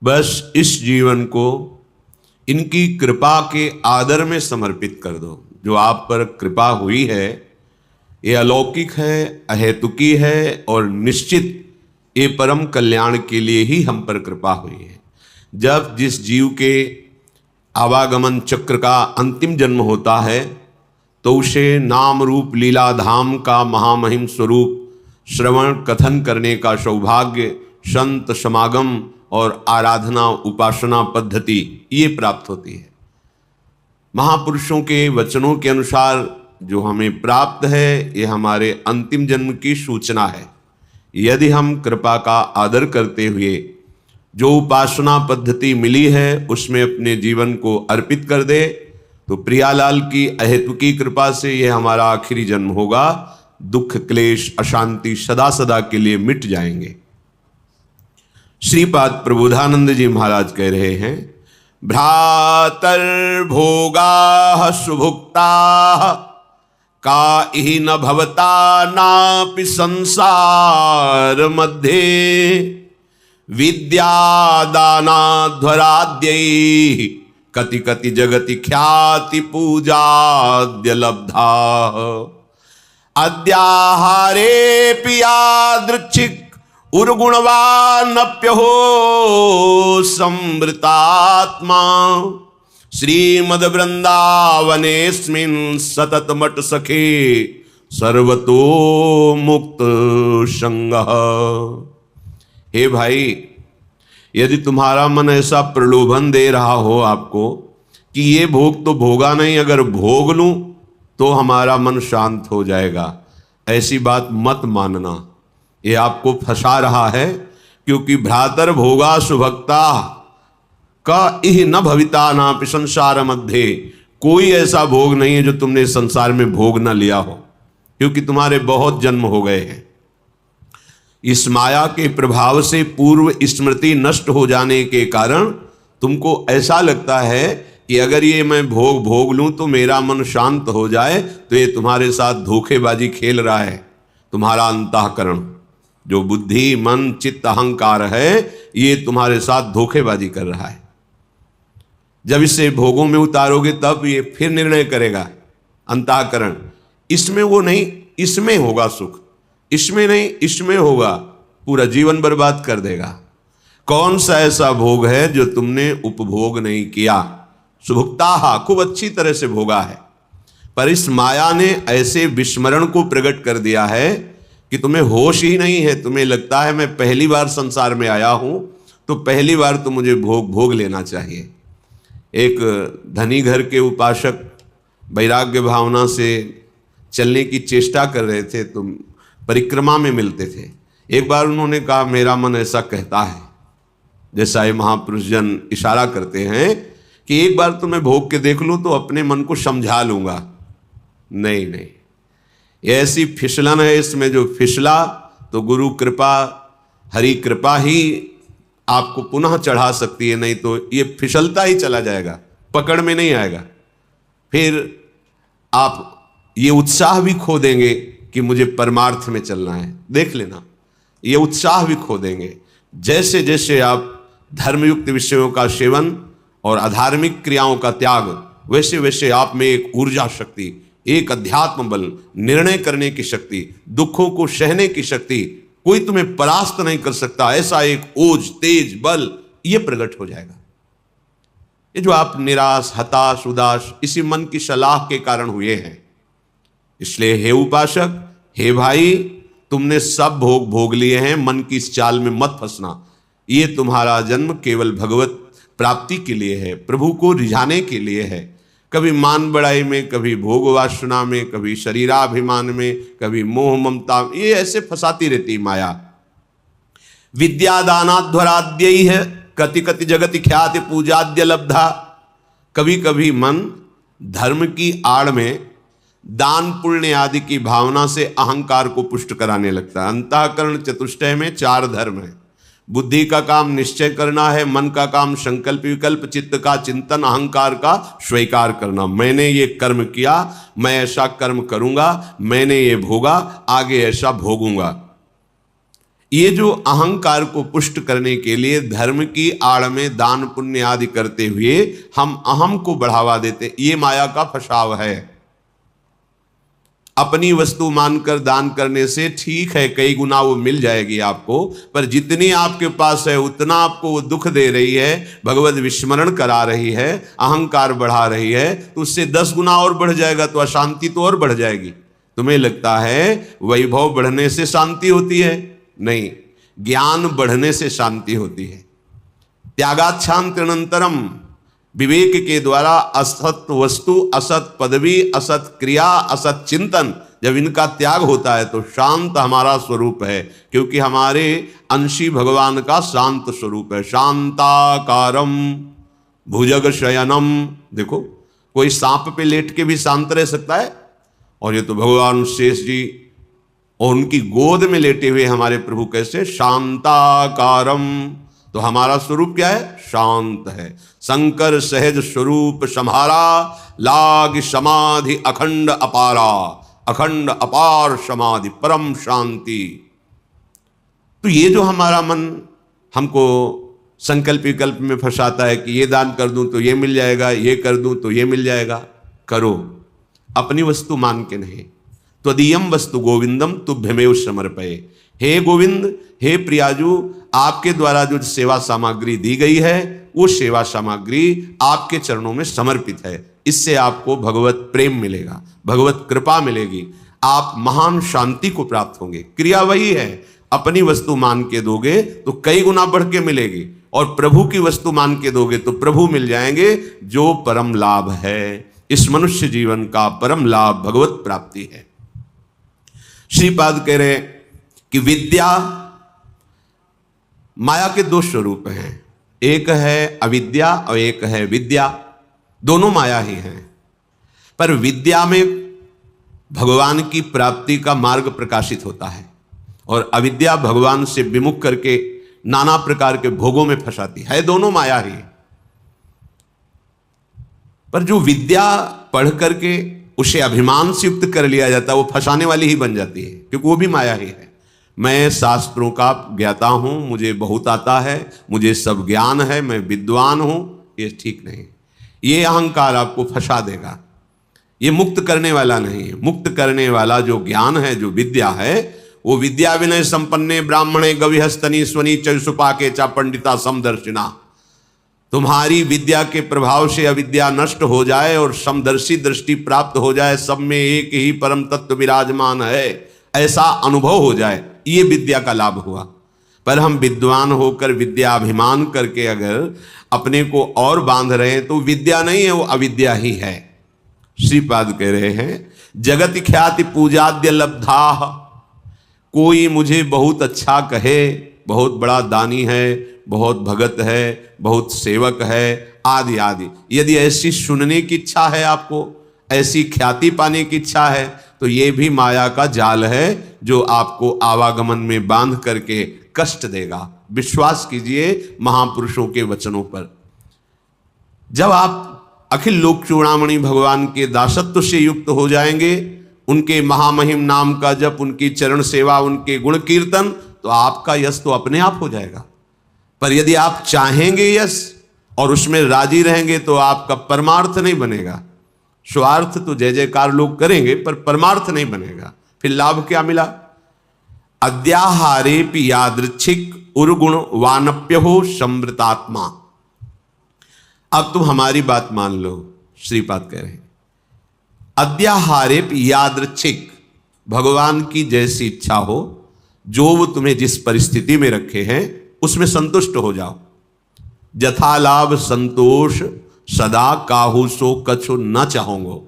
बस इस जीवन को इनकी कृपा के आदर में समर्पित कर दो। जो आप पर कृपा हुई है ये अलौकिक है, अहेतुकी है और निश्चित ये परम कल्याण के लिए ही हम पर कृपा हुई है। जब जिस जीव के आवागमन चक्र का अंतिम जन्म होता है तो उसे नाम रूप लीला धाम का महामहिम स्वरूप श्रवण कथन करने का सौभाग्य, संत समागम और आराधना उपासना पद्धति ये प्राप्त होती है। महापुरुषों के वचनों के अनुसार जो हमें प्राप्त है ये हमारे अंतिम जन्म की सूचना है। यदि हम कृपा का आदर करते हुए जो उपासना पद्धति मिली है उसमें अपने जीवन को अर्पित कर दे तो प्रियालाल की अहेतुकी कृपा से यह हमारा आखिरी जन्म होगा। दुख क्लेश अशांति सदा सदा के लिए मिट जाएंगे। श्रीपाद प्रबोधानंद जी महाराज कह रहे हैं, भ्रातर्भोगा सुभुक्ता का इहि न भवता नापि संसार मध्ये विद्यादानाध्वराद्यै कति कति जगति ख्याति पूजाद्य लब्धा अद्याहारे पियादृच्छिक उर्गुणवानप्यहो समृतात्मा श्रीमद वृंदावनेस्मिन् सतत मट सखे सर्वतो मुक्त संगः। हे भाई, यदि तुम्हारा मन ऐसा प्रलोभन दे रहा हो आपको कि ये भोग तो भोगा नहीं, अगर भोग लूं तो हमारा मन शांत हो जाएगा, ऐसी बात मत मानना। ये आपको फंसा रहा है, क्योंकि भ्रातर भोगा सुभक्ता का इह न भविता नापि संसार मध्य, कोई ऐसा भोग नहीं है जो तुमने संसार में भोग न लिया हो, क्योंकि तुम्हारे बहुत जन्म हो गए हैं। इस माया के प्रभाव से पूर्व स्मृति नष्ट हो जाने के कारण तुमको ऐसा लगता है कि अगर ये मैं भोग लूं तो मेरा मन शांत हो जाए, तो ये तुम्हारे साथ धोखेबाजी खेल रहा है। तुम्हारा अंतःकरण जो बुद्धि मन चित्त अहंकार है ये तुम्हारे साथ धोखेबाजी कर रहा है। जब इसे भोगों में उतारोगे तब ये फिर निर्णय करेगा अंतःकरण, इसमें वो नहीं इसमें होगा सुख, इसमें नहीं इसमें होगा, पूरा जीवन बर्बाद कर देगा। कौन सा ऐसा भोग है जो तुमने उपभोग नहीं किया? सुभुक्ता खूब अच्छी तरह से भोगा है, पर इस माया ने ऐसे विस्मरण को प्रकट कर दिया है कि तुम्हें होश ही नहीं है। तुम्हें लगता है मैं पहली बार संसार में आया हूं तो पहली बार तो मुझे भोग लेना चाहिए। एक धनी घर के उपासक वैराग्य भावना से चलने की चेष्टा कर रहे थे, तो परिक्रमा में मिलते थे। एक बार उन्होंने कहा मेरा मन ऐसा कहता है, जैसा ये महापुरुष जन इशारा करते हैं कि एक बार तो मैं भोग के देख लूं तो अपने मन को समझा लूंगा। नहीं, ये ऐसी फिसलन है इसमें, जो फिसला तो गुरु कृपा हरि कृपा ही आपको पुनः चढ़ा सकती है, नहीं तो ये फिसलता ही चला जाएगा, पकड़ में नहीं आएगा। फिर आप ये उत्साह भी खो देंगे कि मुझे परमार्थ में चलना है। देख लेना, ये उत्साह भी खो देंगे। जैसे जैसे आप धर्मयुक्त विषयों का सेवन और अधार्मिक क्रियाओं का त्याग, वैसे वैसे आप में एक ऊर्जा शक्ति, एक अध्यात्म बल, निर्णय करने की शक्ति, दुखों को सहने की शक्ति, कोई तुम्हें परास्त नहीं कर सकता, ऐसा एक ओज तेज बल ये प्रकट हो जाएगा। ये जो आप निराश हताश उदास इसी मन की सलाह के कारण हुए हैं। इसलिए हे उपासक, हे भाई, तुमने सब भोग लिए हैं, मन की इस चाल में मत फंसना। ये तुम्हारा जन्म केवल भगवत प्राप्ति के लिए है, प्रभु को रिझाने के लिए है। कभी मान बड़ाई में, कभी भोग वासना में, कभी शरीराभिमान में, कभी मोह ममता, ये ऐसे फंसाती रहती माया। विद्यादानाध्वराद्य है कति कति जगति ख्याति पूजाद्य लब्धा। कभी कभी मन धर्म की आड़ में दान पुण्य आदि की भावना से अहंकार को पुष्ट कराने लगता है। अंतःकरण चतुष्टय में 4 धर्म है। बुद्धि का काम निश्चय करना है, मन का काम संकल्प विकल्प, चित्त का चिंतन, अहंकार का स्वीकार करना। मैंने ये कर्म किया, मैं ऐसा कर्म करूंगा, मैंने ये भोगा, आगे ऐसा भोगूंगा। ये जो अहंकार को पुष्ट करने के लिए धर्म की आड़ में दान पुण्य आदि करते हुए हम अहम को बढ़ावा देते, ये माया का फसाव है। अपनी वस्तु मानकर दान करने से ठीक है, कई गुना वो मिल जाएगी आपको, पर जितनी आपके पास है उतना आपको वो दुख दे रही है, भगवत विस्मरण करा रही है, अहंकार बढ़ा रही है, तो उससे 10 गुना और बढ़ जाएगा, तो अशांति तो और बढ़ जाएगी। तुम्हें लगता है वैभव बढ़ने से शांति होती है? नहीं, ज्ञान बढ़ने से शांति होती है। त्यागाच्छांत्यनंतरम, विवेक के द्वारा असत वस्तु, असत पदवी, असत क्रिया, असत चिंतन, जब इनका त्याग होता है तो शांत हमारा स्वरूप है, क्योंकि हमारे अंशी भगवान का शांत स्वरूप है। शांताकारम भुजग शयनम। देखो, कोई सांप पे लेट के भी शांत रह सकता है, और ये तो भगवान शेष जी और उनकी गोद में लेटे हुए हमारे प्रभु कैसे शांताकारम। तो हमारा स्वरूप क्या है? शांत है। शंकर सहज स्वरूप सम्हारा, लाग समाधि अखंड अपारा, अखंड अपार समाधि परम शांति। तो ये जो हमारा मन हमको संकल्प विकल्प में फंसाता है कि ये दान कर दूं तो ये मिल जाएगा, ये कर दूं तो ये मिल जाएगा, करो, अपनी वस्तु मान के नहीं। त्वदीयम वस्तु गोविंदम तुभ्यमेव समर्पये। हे गोविंद, हे प्रियाजू, आपके द्वारा जो सेवा सामग्री दी गई है वो सेवा सामग्री आपके चरणों में समर्पित है। इससे आपको भगवत प्रेम मिलेगा, भगवत कृपा मिलेगी, आप महान शांति को प्राप्त होंगे। क्रिया वही है, अपनी वस्तु मान के दोगे तो कई गुना बढ़ के मिलेगी, और प्रभु की वस्तु मान के दोगे तो प्रभु मिल जाएंगे, जो परम लाभ है। इस मनुष्य जीवन का परम लाभ भगवत प्राप्ति है। श्रीपाद कह रहे कि विद्या, माया के 2 स्वरूप हैं, एक है अविद्या और एक है विद्या। दोनों माया ही हैं, पर विद्या में भगवान की प्राप्ति का मार्ग प्रकाशित होता है, और अविद्या भगवान से विमुख करके नाना प्रकार के भोगों में फंसाती है। दोनों माया ही। पर जो विद्या पढ़ करके उसे अभिमान से युक्त कर लिया जाता है, वो फंसाने वाली ही बन जाती है, क्योंकि वो भी माया ही है। मैं शास्त्रों का ज्ञाता हूं, मुझे बहुत आता है, मुझे सब ज्ञान है, मैं विद्वान हूं, ये ठीक नहीं। ये अहंकार आपको फंसा देगा, ये मुक्त करने वाला नहीं है। मुक्त करने वाला जो ज्ञान है, जो विद्या है, वो विद्या विनय संपन्ने ब्राह्मणे गविहस्तनी स्वनी चयुसुपाके चा पंडिता समदर्शिना। तुम्हारी विद्या के प्रभाव से अविद्या नष्ट हो जाए और समदर्शी दृष्टि प्राप्त हो जाए, सब में एक ही परम तत्व विराजमान है, ऐसा अनुभव हो जाए, ये विद्या का लाभ हुआ। पर हम विद्वान होकर विद्याभिमान करके अगर अपने को और बांध रहे हैं तो विद्या नहीं है, वो अविद्या ही है। श्रीपाद कह रहे हैं, जगत ख्याति पूजाद्य लब्धा। कोई मुझे बहुत अच्छा कहे, बहुत बड़ा दानी है, बहुत भगत है, बहुत सेवक है, आदि आदि। यदि ऐसी सुनने की इच्छा है, आपको ऐसी ख्याति पाने की इच्छा है, तो ये भी माया का जाल है, जो आपको आवागमन में बांध करके कष्ट देगा। विश्वास कीजिए महापुरुषों के वचनों पर। जब आप अखिल लोक चूड़ामणि भगवान के दासत्व से युक्त हो जाएंगे, उनके महामहिम नाम का जप, उनकी चरण सेवा, उनके गुण कीर्तन, तो आपका यश तो अपने आप हो जाएगा। पर यदि आप चाहेंगे यश और उसमें राजी रहेंगे तो आपका परमार्थ नहीं बनेगा। स्वार्थ तो जय जयकार लोग करेंगे, पर परमार्थ नहीं बनेगा। फिर लाभ क्या मिला? अद्याहारेपि यादृच्छिक उर्गुण वानप्य हो समृतात्मा। अब तुम हमारी बात मान लो, श्रीपाद कह रहे हैं, अद्याहारेपि यादृच्छिक, भगवान की जैसी इच्छा हो, जो वो तुम्हें जिस परिस्थिति में रखे हैं उसमें संतुष्ट हो जाओ। जथा लाभ संतोष सदा काहू सो कछु न चाहोगो।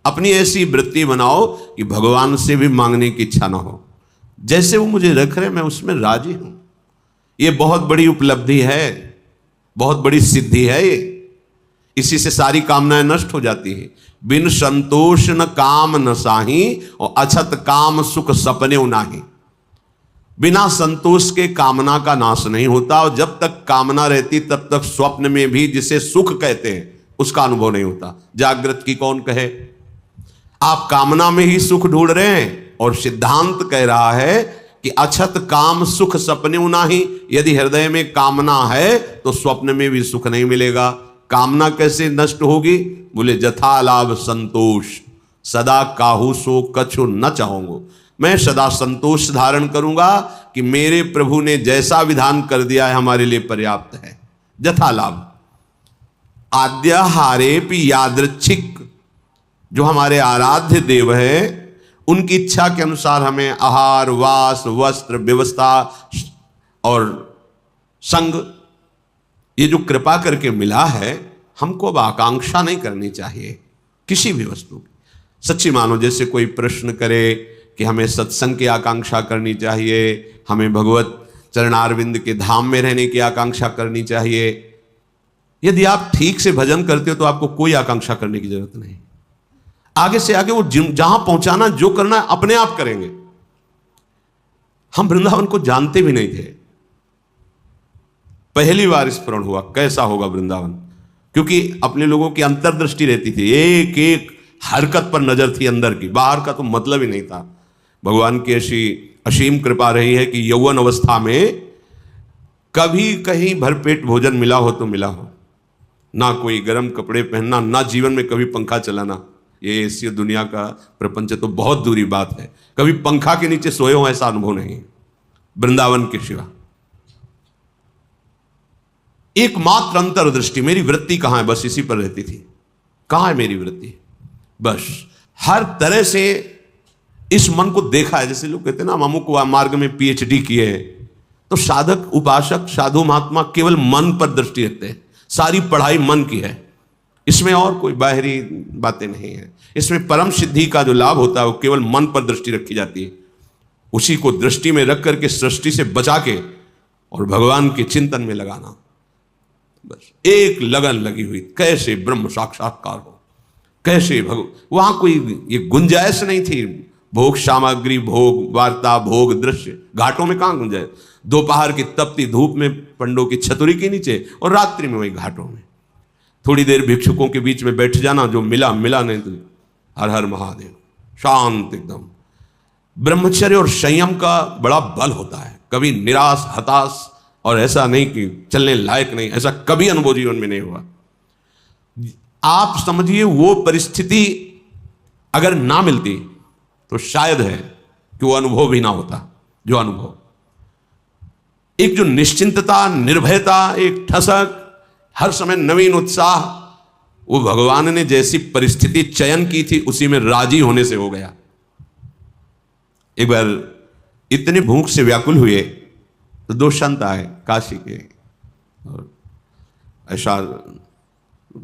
अपनी ऐसी वृत्ति बनाओ कि भगवान से भी मांगने की इच्छा ना हो। जैसे वो मुझे रख रहे, मैं उसमें राजी हूं। ये बहुत बड़ी उपलब्धि है, बहुत बड़ी सिद्धि है ये। इसी से सारी कामनाएं नष्ट हो जाती है। बिन संतोष न काम न साही, और अछत काम सुख सपने नाही। बिना संतोष के कामना का नाश नहीं होता, और जब तक कामना रहती तब तक स्वप्न में भी जिसे सुख कहते हैं उसका अनुभव नहीं होता। जागृत की कौन कहे? आप कामना में ही सुख ढूंढ रहे हैं, और सिद्धांत कह रहा है कि अछत काम सुख सपने नाही, यदि हृदय में कामना है तो स्वप्न में भी सुख नहीं मिलेगा। कामना कैसे नष्ट होगी? बोले जथा लाभ संतोष, सदा काहू सो कछु न चाहूंगो। मैं सदा संतोष धारण करूंगा कि मेरे प्रभु ने जैसा विधान कर दिया है हमारे लिए पर्याप्त है। जथा लाभ आद्याहारेपि यादृच्छिक, जो हमारे आराध्य देव है उनकी इच्छा के अनुसार हमें आहार, वास, वस्त्र, व्यवस्था और संग, ये जो कृपा करके मिला है, हमको अब आकांक्षा नहीं करनी चाहिए किसी भी वस्तु की। सच्ची मानो जैसे कोई प्रश्न करे कि हमें सत्संग की आकांक्षा करनी चाहिए, हमें भगवत चरणारविंद के धाम में रहने की आकांक्षा करनी चाहिए। यदि आप ठीक से भजन करते हो तो आपको कोई आकांक्षा करने की जरूरत नहीं। आगे से आगे वो जहां पहुंचाना, जो करना अपने आप करेंगे। हम वृंदावन को जानते भी नहीं थे, पहली बार स्मरण हुआ कैसा होगा वृंदावन, क्योंकि अपने लोगों की अंतर्दृष्टि रहती थी, एक एक हरकत पर नजर थी अंदर की, बाहर का तो मतलब ही नहीं था। भगवान की ऐसी असीम कृपा रही है कि यौवन अवस्था में कभी कहीं भरपेट भोजन मिला हो तो मिला हो, ना कोई गर्म कपड़े पहनना, ना जीवन में कभी पंखा चलाना। ये ऐसी दुनिया का प्रपंच तो बहुत दूरी बात है, कभी पंखा के नीचे सोए हो ऐसा अनुभव नहीं वृंदावन के सिवा। एकमात्र अंतर्दृष्टि, मेरी वृत्ति कहां है, बस इसी पर रहती थी। कहां है मेरी वृत्ति? बस हर तरह से इस मन को देखा है। जैसे लोग कहते हैं ना, हम अमुक मार्ग में PhD किए हैं, तो साधक, उपासक, साधु महात्मा केवल मन पर दृष्टि रखते हैं। सारी पढ़ाई मन की है, इसमें और कोई बाहरी बातें नहीं है। इसमें परम सिद्धि का जो लाभ होता है वो केवल मन पर दृष्टि रखी जाती है। उसी को दृष्टि में रख करके सृष्टि से बचा के और भगवान के चिंतन में लगाना, बस एक लगन लगी हुई, कैसे ब्रह्म साक्षात्कार हो, कैसे वहां कोई ये गुंजाइश नहीं थी। भोग सामग्री, भोग वार्ता, भोग दृश्य, घाटों में कहां गुंजाइश? दोपहर की तपती धूप में पंडों की छतुरी के नीचे, और रात्रि में वही घाटों में थोड़ी देर भिक्षुकों के बीच में बैठ जाना, जो मिला मिला, नहीं तो हर हर महादेव, शांत एकदम। ब्रह्मचर्य और संयम का बड़ा बल होता है। कभी निराश, हताश और ऐसा नहीं कि चलने लायक नहीं, ऐसा कभी अनुभव जीवन में नहीं हुआ। आप समझिए वो परिस्थिति अगर ना मिलती तो शायद है कि वो अनुभव भी ना होता जो अनुभव। एक जो निश्चिंतता, निर्भयता, एक ठसक, हर समय नवीन उत्साह, वो भगवान ने जैसी परिस्थिति चयन की थी उसी में राजी होने से हो गया। एक बार इतने भूख से व्याकुल हुए तो दो संत आए काशी के, और ऐसा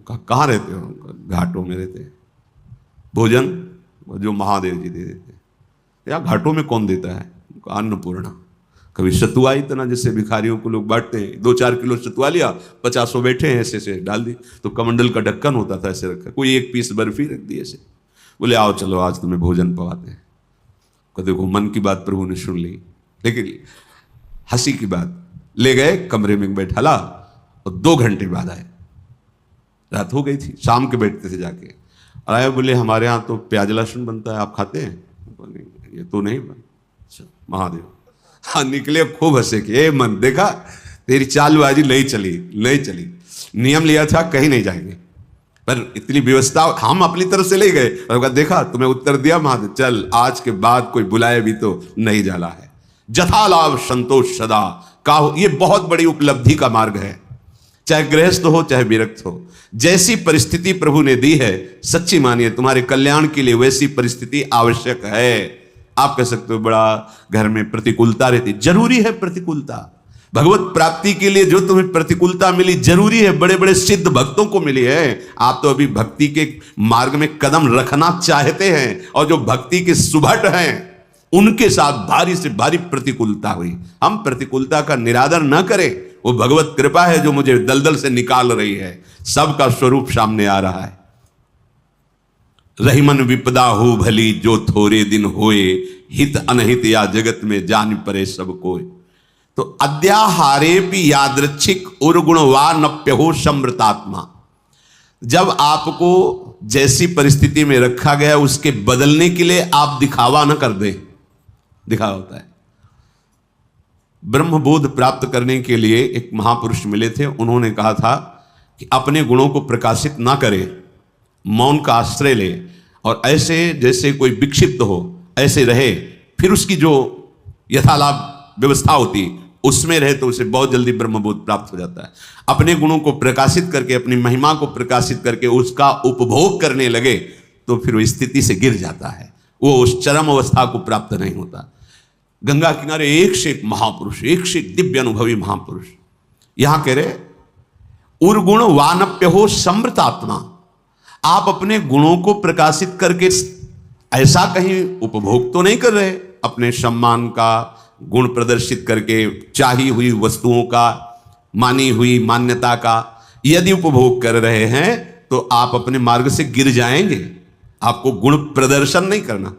कहाँ रहते हो? घाटों में रहते। भोजन जो महादेव जी दे देते। यार घाटों में कौन देता है? अन्नपूर्णा। कभी सतुआ, इतना जैसे भिखारियों को लोग बांटते हैं, 2-4 किलो सतुआ लिया, 50 बैठे हैं, ऐसे से डाल दी, तो कमंडल का ढक्कन होता था ऐसे रखा, कोई एक पीस बर्फी रख दी ऐसे, बोले आओ चलो आज तुम्हें भोजन पवाते हैं। को देखो मन की बात प्रभु ने सुन ली, लेकिन हंसी की बात, ले गए कमरे में बैठाला और 2 घंटे बाद आए। रात हो गई थी, शाम के बैठते थे जाके, और आए बोले हमारे यहाँ तो प्याज लहसुन बनता है, आप खाते हैं? ये तो नहीं बन। महादेव हाँ निकले, खूब हंसे कि मन देखा तेरी चालबाजी नहीं चली, नियम लिया था कहीं नहीं जाएंगे, पर इतनी व्यवस्था हम अपनी तरफ से ले गए, और देखा तुम्हें उत्तर दिया महादेव, चल आज के बाद कोई बुलाए भी तो नहीं जाला है। जथा लाभ संतोष सदा का हो, ये बहुत बड़ी उपलब्धि का मार्ग है। चाहे गृहस्थ हो चाहे विरक्त हो, जैसी परिस्थिति प्रभु ने दी है, सच्ची मानिए तुम्हारे कल्याण के लिए वैसी परिस्थिति आवश्यक है। आप कह सकते हो बड़ा घर में प्रतिकूलता रहती, जरूरी है प्रतिकूलता। भगवत प्राप्ति के लिए जो तुम्हें प्रतिकूलता मिली जरूरी है, बड़े बड़े सिद्ध भक्तों को मिली है। आप तो अभी भक्ति के मार्ग में कदम रखना चाहते हैं, और जो भक्ति के सुभट हैं उनके साथ भारी से भारी प्रतिकूलता हुई। हम प्रतिकूलता का निरादर न करें, वो भगवत कृपा है जो मुझे दलदल से निकाल रही है। सबका स्वरूप सामने आ रहा है। रहीमन विपदा हो भली जो थोड़े दिन होए, हित अनहित या जगत में जान परे सब कोय। तो अद्याहारेपि यादृच्छिक उर्गुणवा नप्य हो समृतात्मा। जब आपको जैसी परिस्थिति में रखा गया उसके बदलने के लिए आप दिखावा न कर दें। दिखावा होता है ब्रह्मबोध प्राप्त करने के लिए एक महापुरुष मिले थे। उन्होंने कहा था कि अपने गुणों को प्रकाशित ना करे, मौन का आश्रय ले और ऐसे जैसे कोई विक्षिप्त हो ऐसे रहे, फिर उसकी जो यथालाभ व्यवस्था होती उसमें रहे तो उसे बहुत जल्दी ब्रह्मबोध प्राप्त हो जाता है। अपने गुणों को प्रकाशित करके, अपनी महिमा को प्रकाशित करके उसका उपभोग करने लगे तो फिर वो स्थिति से गिर जाता है, वो उस चरम अवस्था को प्राप्त नहीं होता। गंगा किनारे एक से एक महापुरुष, एक से एक दिव्य अनुभवी महापुरुष। यहां कह रहे उर्गुण वानप्य हो समृतात्मा। आप अपने गुणों को प्रकाशित करके ऐसा कहीं उपभोग तो नहीं कर रहे, अपने सम्मान का गुण प्रदर्शित करके, चाही हुई वस्तुओं का, मानी हुई मान्यता का यदि उपभोग कर रहे हैं तो आप अपने मार्ग से गिर जाएंगे। आपको गुण प्रदर्शन नहीं करना।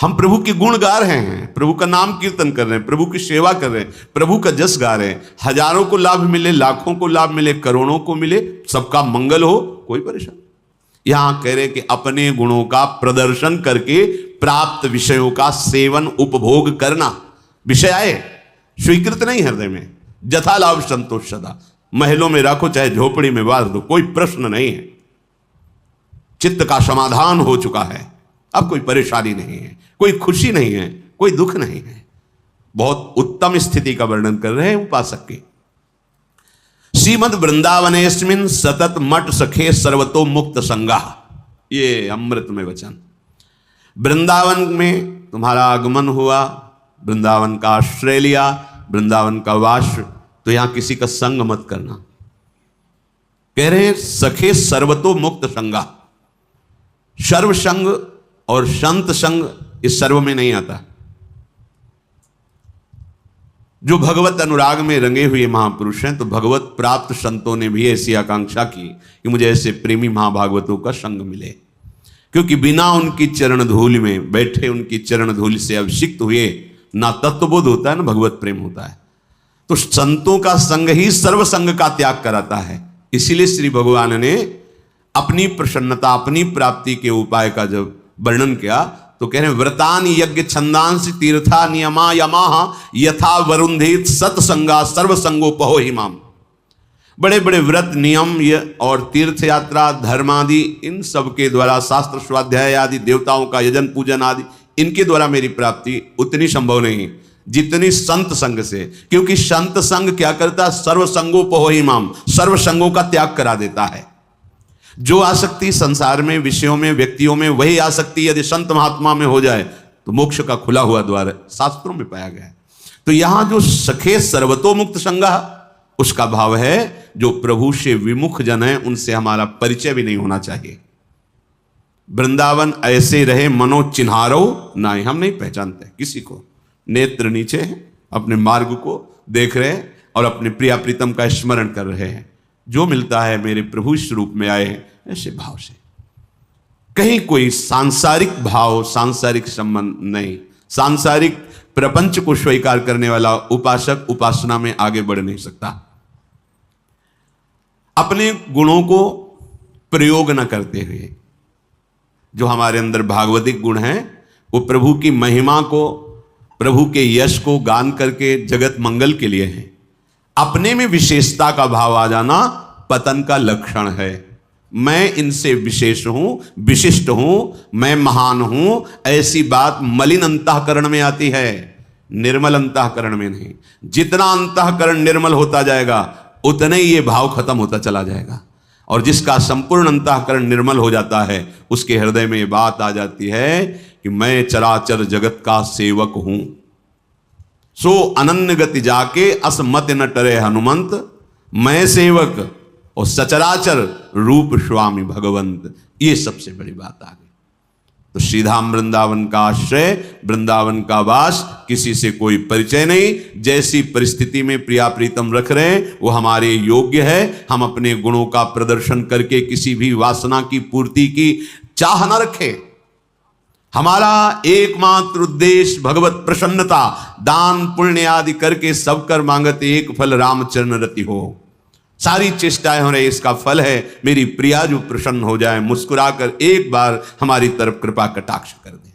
हम प्रभु के गुण गा रहे हैं, प्रभु का नाम कीर्तन कर रहे हैं, प्रभु की सेवा कर रहे हैं, प्रभु का जस गा रहे हैं। हजारों को लाभ मिले, लाखों को लाभ मिले, करोड़ों को मिले, सबका मंगल हो, कोई परेशान। यहां कह रहे कि अपने गुणों का प्रदर्शन करके प्राप्त विषयों का सेवन उपभोग करना, विषय आए स्वीकृत नहीं हृदय में, जथा लाभ संतोष सदा। महलों में रखो चाहे झोपड़ी में बांध दो, कोई प्रश्न नहीं है। चित्त का समाधान हो चुका है, अब कोई परेशानी नहीं है, कोई खुशी नहीं है, कोई दुख नहीं है। बहुत उत्तम स्थिति का वर्णन कर रहे हैं उपासक के। श्रीमद वृंदावनेस्मिन सतत मठ सखे सर्वतो मुक्त संगा। ये अमृतमय वचन। वृंदावन में तुम्हारा आगमन हुआ, वृंदावन का आश्रय लिया, वृंदावन का वास, तो यहां किसी का संग मत करना। कह रहे हैं सखे सर्वतो मुक्त संगा। सर्व संग और संत संग इस सर्व में नहीं आता। जो भगवत अनुराग में रंगे हुए महापुरुष हैं, तो भगवत प्राप्त संतों ने भी ऐसी आकांक्षा की कि मुझे ऐसे प्रेमी महाभागवतों का संग मिले, क्योंकि बिना उनकी चरण धूल में बैठे, उनकी चरण धूल से अभिषिक्त हुए ना तत्वबोध होता है ना भगवत प्रेम होता है। तो संतों का संग ही सर्व संग का त्याग कराता है। इसीलिए श्री भगवान ने अपनी प्रसन्नता, अपनी प्राप्ति के उपाय का जब वर्णन किया तो कह रहे हैं व्रतान यज्ञ छंदांस तीर्था नियमा यमाह यथा वरुंधित सत्संगा सर्व संगोपहो हिमाम। बड़े बड़े व्रत नियम और तीर्थ यात्रा धर्म आदि, इन सब के द्वारा शास्त्र स्वाध्याय आदि, देवताओं का यजन पूजन आदि, इनके द्वारा मेरी प्राप्ति उतनी संभव नहीं जितनी संत संग से। क्योंकि संत संग क्या करता है? सर्व संगोपहो हिमाम, सर्व संगों का त्याग करा देता है। जो आसक्ति संसार में, विषयों में, व्यक्तियों में, वही आसक्ति यदि संत महात्मा में हो जाए तो मोक्ष का खुला हुआ द्वार शास्त्रों में पाया गया है। तो यहां जो सखे सर्वतो मुक्त संगा, उसका भाव है जो प्रभु से विमुख जन है उनसे हमारा परिचय भी नहीं होना चाहिए। वृंदावन ऐसे रहे मनो चिन्हारो नहीं, हम नहीं पहचानते किसी को। नेत्र नीचे हैं, अपने मार्ग को देख रहे हैं और अपने प्रिया प्रीतम का स्मरण कर रहे हैं। जो मिलता है मेरे प्रभु इस रूप में आए हैं, ऐसे भाव से। कहीं कोई सांसारिक भाव, सांसारिक संबंध नहीं। सांसारिक प्रपंच को स्वीकार करने वाला उपासक उपासना में आगे बढ़ नहीं सकता। अपने गुणों को प्रयोग न करते हुए, जो हमारे अंदर भागवतिक गुण हैं, वो प्रभु की महिमा को, प्रभु के यश को गान करके जगत मंगल के लिए हैं। अपने में विशेषता का भाव आ जाना पतन का लक्षण है। मैं इनसे विशेष हूं, विशिष्ट हूं, मैं महान हूं, ऐसी बात मलिन अंतःकरण में आती है, निर्मल अंतःकरण में नहीं। जितना अंतःकरण निर्मल होता जाएगा उतने ही ये भाव खत्म होता चला जाएगा। और जिसका संपूर्ण अंतःकरण निर्मल हो जाता है, उसके हृदय में ये बात आ जाती है कि मैं चराचर जगत का सेवक हूं। सो अनन्य गति जाके असमत न टरे हनुमंत, मैं सेवक और सचराचर रूप स्वामी भगवंत। ये सबसे बड़ी बात आ गई। तो श्रीधाम वृंदावन का आश्रय, वृंदावन का वास, किसी से कोई परिचय नहीं। जैसी परिस्थिति में प्रिया प्रीतम रख रहे हैं वो हमारे योग्य है। हम अपने गुणों का प्रदर्शन करके किसी भी वासना की पूर्ति की चाह न रखें। हमारा एकमात्र उद्देश्य भगवत प्रसन्नता, दान पुण्य आदि करके सब कर मांगते एक फल रामचरण रति हो। सारी चेष्टाएं हो रही, इसका फल है मेरी प्रिया जो प्रसन्न हो जाए, मुस्कुराकर एक बार हमारी तरफ कृपा कटाक्ष कर दे।